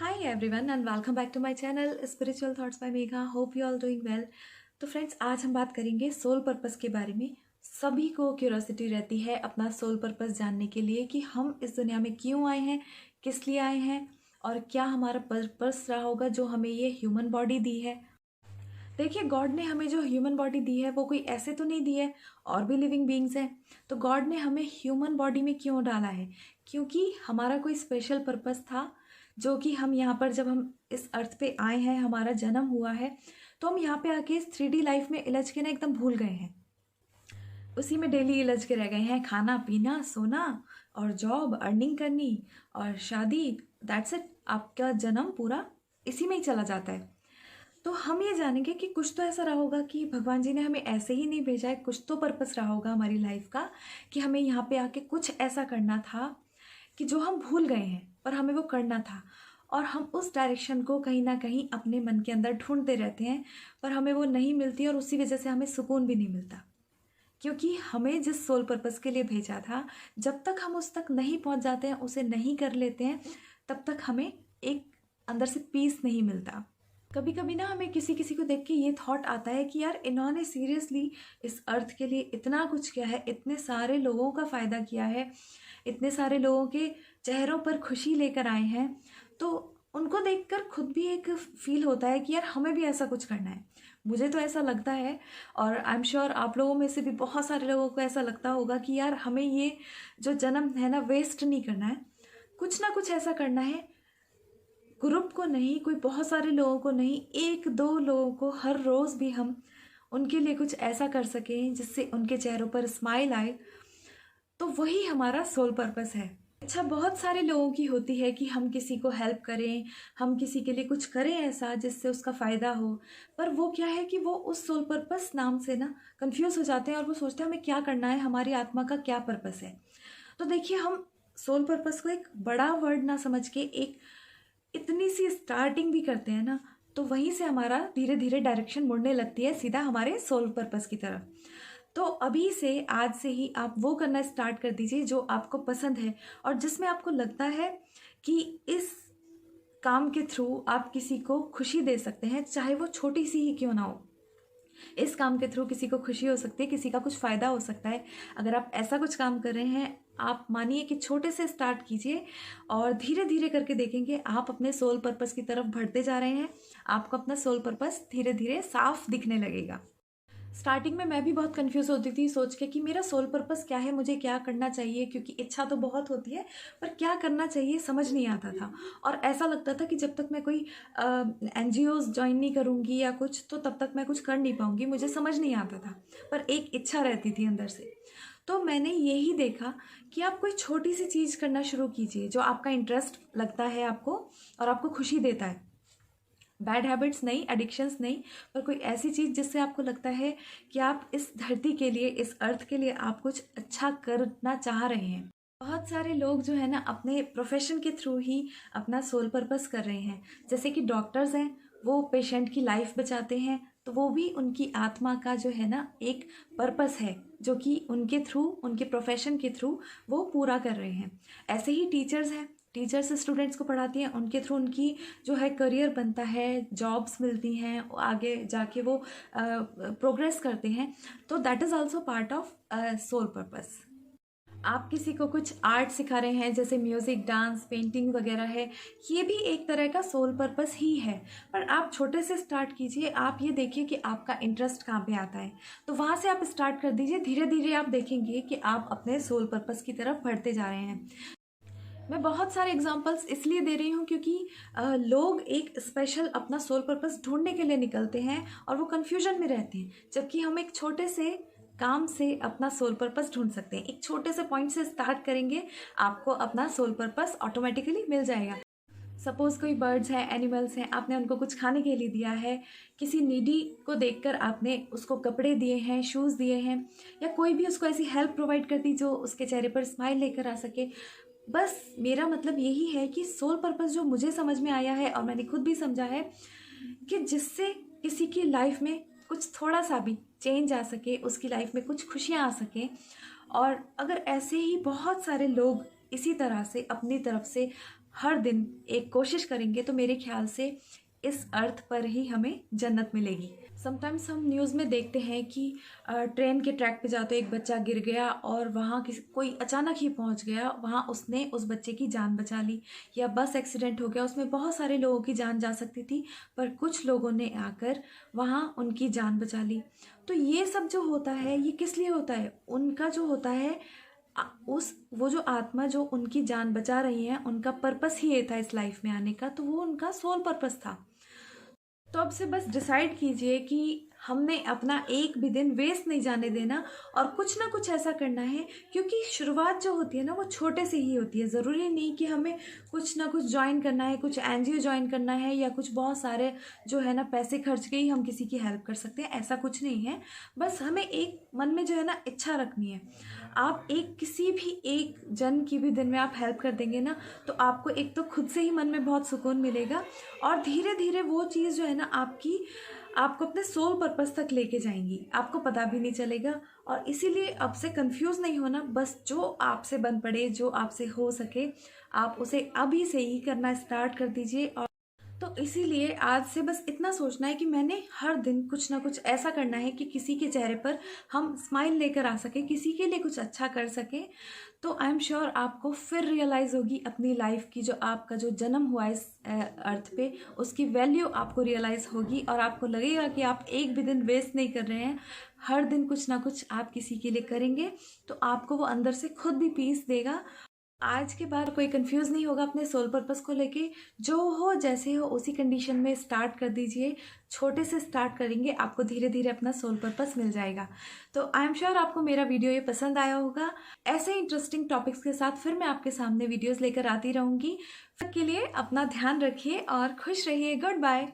Hi everyone and welcome back to my channel Spiritual Thoughts by Megha. Hope you all doing well. तो friends, आज हम बात करेंगे soul purpose के बारे में। सभी को क्यूरोसिटी रहती है अपना सोल पर्पस जानने के लिए कि हम इस दुनिया में क्यों आए हैं, किस लिए आए हैं और क्या हमारा पर्पस रहा होगा जो हमें ये ह्यूमन बॉडी दी है। देखिए, गॉड ने हमें जो ह्यूमन बॉडी दी है वो कोई ऐसे तो नहीं दी है, और भी लिविंग बींग्स हैं। तो गॉड ने हमें ह्यूमन बॉडी में क्यों डाला है? क्योंकि हमारा कोई स्पेशल पर्पस था, जो कि हम यहाँ पर जब हम इस अर्थ पे आए हैं, हमारा जन्म हुआ है, तो हम यहाँ पे आके इस 3D लाइफ में इलझ के ना एकदम भूल गए हैं। उसी में डेली इलझ के रह गए हैं, खाना पीना सोना और जॉब अर्निंग करनी और शादी। That's it. आपका जन्म पूरा इसी में ही चला जाता है। तो हम ये जानेंगे कि कुछ तो ऐसा रहा होगा कि भगवान जी ने हमें ऐसे ही नहीं भेजा है, कुछ तो पर्पस रहा होगा हमारी लाइफ का कि हमें यहाँ पे आके कुछ ऐसा करना था कि जो हम भूल गए हैं, पर हमें वो करना था। और हम उस डायरेक्शन को कहीं ना कहीं अपने मन के अंदर ढूंढते रहते हैं, पर हमें वो नहीं मिलती और उसी वजह से हमें सुकून भी नहीं मिलता। क्योंकि हमें जिस सोल पर्पस के लिए भेजा था, जब तक हम उस तक नहीं पहुंच जाते हैं, उसे नहीं कर लेते हैं, तब तक हमें एक अंदर से पीस नहीं मिलता। कभी कभी ना हमें किसी किसी को देख के ये थॉट आता है कि यार, इन्होंने सीरियसली इस अर्थ के लिए इतना कुछ किया है, इतने सारे लोगों का फ़ायदा किया है, इतने सारे लोगों के चेहरों पर खुशी लेकर आए हैं। तो उनको देखकर खुद भी एक फील होता है कि यार, हमें भी ऐसा कुछ करना है। मुझे तो ऐसा लगता है, और आई एम श्योर आप लोगों में से भी बहुत सारे लोगों को ऐसा लगता होगा कि यार, हमें ये जो जन्म है ना, वेस्ट नहीं करना है, कुछ ना कुछ ऐसा करना है। ग्रुप को नहीं, कोई बहुत सारे लोगों को नहीं, एक दो लोगों को हर रोज़ भी हम उनके लिए कुछ ऐसा कर सकें जिससे उनके चेहरों पर स्माइल आए। तो वही हमारा सोल पर्पस है। अच्छा, बहुत सारे लोगों की होती है कि हम किसी को हेल्प करें, हम किसी के लिए कुछ करें ऐसा जिससे उसका फ़ायदा हो। पर वो क्या है कि वो उस सोल पर्पस नाम से ना कंफ्यूज हो जाते हैं और वो सोचते हैं हमें क्या करना है, हमारी आत्मा का क्या पर्पस है। तो देखिए, हम सोल पर्पस को एक बड़ा वर्ड ना समझ के एक इतनी सी स्टार्टिंग भी करते हैं ना, तो वहीं से हमारा धीरे धीरे डायरेक्शन मुड़ने लगती है सीधा हमारे सोल पर्पस की तरफ। तो अभी से, आज से ही आप वो करना स्टार्ट कर दीजिए जो आपको पसंद है और जिसमें आपको लगता है कि इस काम के थ्रू आप किसी को खुशी दे सकते हैं, चाहे वो छोटी सी ही क्यों ना हो। इस काम के थ्रू किसी को खुशी हो सकती है, किसी का कुछ फ़ायदा हो सकता है। अगर आप ऐसा कुछ काम कर रहे हैं, आप मानिए कि छोटे से स्टार्ट कीजिए और धीरे धीरे करके देखेंगे आप अपने सोल पर्पस की तरफ बढ़ते जा रहे हैं। आपको अपना सोल पर्पस धीरे धीरे साफ दिखने लगेगा। स्टार्टिंग में मैं भी बहुत कंफ्यूज होती थी सोच के कि मेरा सोल पर्पस क्या है, मुझे क्या करना चाहिए, क्योंकि इच्छा तो बहुत होती है, पर क्या करना चाहिए समझ नहीं आता था। और ऐसा लगता था कि जब तक मैं कोई NGOs ज्वाइन नहीं करूँगी या कुछ, तो तब तक मैं कुछ कर नहीं पाऊँगी, मुझे समझ नहीं आता था। पर एक इच्छा रहती थी अंदर से। तो मैंने यही देखा कि आप कोई छोटी सी चीज़ करना शुरू कीजिए जो आपका इंटरेस्ट लगता है आपको और आपको खुशी देता है। बैड हैबिट्स नहीं, एडिक्शंस नहीं, पर कोई ऐसी चीज़ जिससे आपको लगता है कि आप इस धरती के लिए, इस अर्थ के लिए आप कुछ अच्छा करना चाह रहे हैं। बहुत सारे लोग जो है ना, अपने प्रोफेशन के थ्रू ही अपना सोल पर्पस कर रहे हैं। जैसे कि डॉक्टर्स हैं, वो पेशेंट की लाइफ बचाते हैं, तो वो भी उनकी आत्मा का जो है ना एक पर्पस है, जो कि उनके थ्रू, उनके प्रोफेशन के थ्रू वो पूरा कर रहे हैं। ऐसे ही टीचर्स हैं, टीचर्स स्टूडेंट्स को पढ़ाती हैं, उनके थ्रू उनकी जो है करियर बनता है, जॉब्स मिलती हैं, आगे जाके वो प्रोग्रेस करते हैं। तो that is also part of soul purpose. आप किसी को कुछ आर्ट सिखा रहे हैं, जैसे म्यूज़िक, डांस, पेंटिंग वगैरह है, ये भी एक तरह का सोल पर्पस ही है। पर आप छोटे से स्टार्ट कीजिए। आप ये देखिए कि आपका इंटरेस्ट कहाँ पे आता है, तो वहाँ से आप स्टार्ट कर दीजिए। धीरे धीरे आप देखेंगे कि आप अपने सोल पर्पस की तरफ बढ़ते जा रहे हैं। मैं बहुत सारे एग्जांपल्स इसलिए दे रही हूँ क्योंकि लोग एक स्पेशल अपना सोल पर्पस ढूंढने के लिए निकलते हैं और वो कन्फ्यूजन में रहते हैं, जबकि हम एक छोटे से काम से अपना सोल पर्पस ढूंढ सकते हैं। एक छोटे से पॉइंट से स्टार्ट करेंगे, आपको अपना सोल पर्पस ऑटोमेटिकली मिल जाएगा। सपोज़ कोई बर्ड्स हैं, एनिमल्स हैं, आपने उनको कुछ खाने के लिए दिया है, किसी नीडी को देखकर आपने उसको कपड़े दिए हैं, शूज़ दिए हैं, या कोई भी उसको ऐसी हेल्प प्रोवाइड कर दी जो उसके चेहरे पर स्माइल लेकर आ सके। बस मेरा मतलब यही है कि सोल पर्पस जो मुझे समझ में आया है और मैंने खुद भी समझा है, कि जिससे किसी की लाइफ में कुछ थोड़ा सा भी चेंज आ सके, उसकी लाइफ में कुछ खुशियाँ आ सकें। और अगर ऐसे ही बहुत सारे लोग इसी तरह से अपनी तरफ से हर दिन एक कोशिश करेंगे तो मेरे ख्याल से इस अर्थ पर ही हमें जन्नत मिलेगी। समटाइम्स हम न्यूज़ में देखते हैं कि ट्रेन के ट्रैक पे जाते एक बच्चा गिर गया और वहाँ किसी कोई अचानक ही पहुँच गया, वहाँ उसने उस बच्चे की जान बचा ली। या बस एक्सीडेंट हो गया, उसमें बहुत सारे लोगों की जान जा सकती थी, पर कुछ लोगों ने आकर वहाँ उनकी जान बचा ली। तो ये सब जो होता है ये किस लिए होता है? उनका जो होता है वो जो आत्मा जो उनकी जान बचा रही है, उनका पर्पस ही ये था इस लाइफ में आने का, तो वो उनका सोल पर्पस था। तो अब से बस डिसाइड कीजिए कि हमने अपना एक भी दिन वेस्ट नहीं जाने देना और कुछ ना कुछ ऐसा करना है, क्योंकि शुरुआत जो होती है ना वो छोटे से ही होती है। ज़रूरी नहीं कि हमें कुछ ना कुछ ज्वाइन करना है, कुछ एनजीओ ज्वाइन करना है या कुछ बहुत सारे जो है ना पैसे खर्च के ही हम किसी की हेल्प कर सकते हैं, ऐसा कुछ नहीं है। बस हमें एक मन में जो है ना इच्छा रखनी है। आप एक किसी भी एक जन की भी दिन में आप हेल्प कर देंगे ना, तो आपको एक तो खुद से ही मन में बहुत सुकून मिलेगा और धीरे धीरे वो चीज़ जो है ना आपको अपने सोल पर्पस तक लेके जाएंगी, आपको पता भी नहीं चलेगा। और इसीलिए अब से कंफ्यूज नहीं होना, बस जो आपसे बन पड़े, जो आपसे हो सके, आप उसे अभी से ही करना स्टार्ट कर दीजिए। और तो इसीलिए आज से बस इतना सोचना है कि मैंने हर दिन कुछ ना कुछ ऐसा करना है कि किसी के चेहरे पर हम स्माइल लेकर आ सके, किसी के लिए कुछ अच्छा कर सके। तो आई एम श्योर आपको फिर रियलाइज़ होगी अपनी लाइफ की, जो आपका जो जन्म हुआ इस अर्थ पे, उसकी वैल्यू आपको रियलाइज़ होगी और आपको लगेगा कि आप एक भी दिन वेस्ट नहीं कर रहे हैं। हर दिन कुछ ना कुछ आप किसी के लिए करेंगे तो आपको वो अंदर से खुद भी पीस देगा। आज के बाद कोई कंफ्यूज नहीं होगा अपने सोल पर्पस को लेके। जो हो जैसे हो उसी कंडीशन में स्टार्ट कर दीजिए, छोटे से स्टार्ट करेंगे, आपको धीरे धीरे अपना सोल पर्पस मिल जाएगा। तो आई एम श्योर आपको मेरा वीडियो ये पसंद आया होगा। ऐसे इंटरेस्टिंग टॉपिक्स के साथ फिर मैं आपके सामने वीडियोस लेकर आती रहूंगी। तब के लिए अपना ध्यान रखिए और खुश रहिए। Good bye.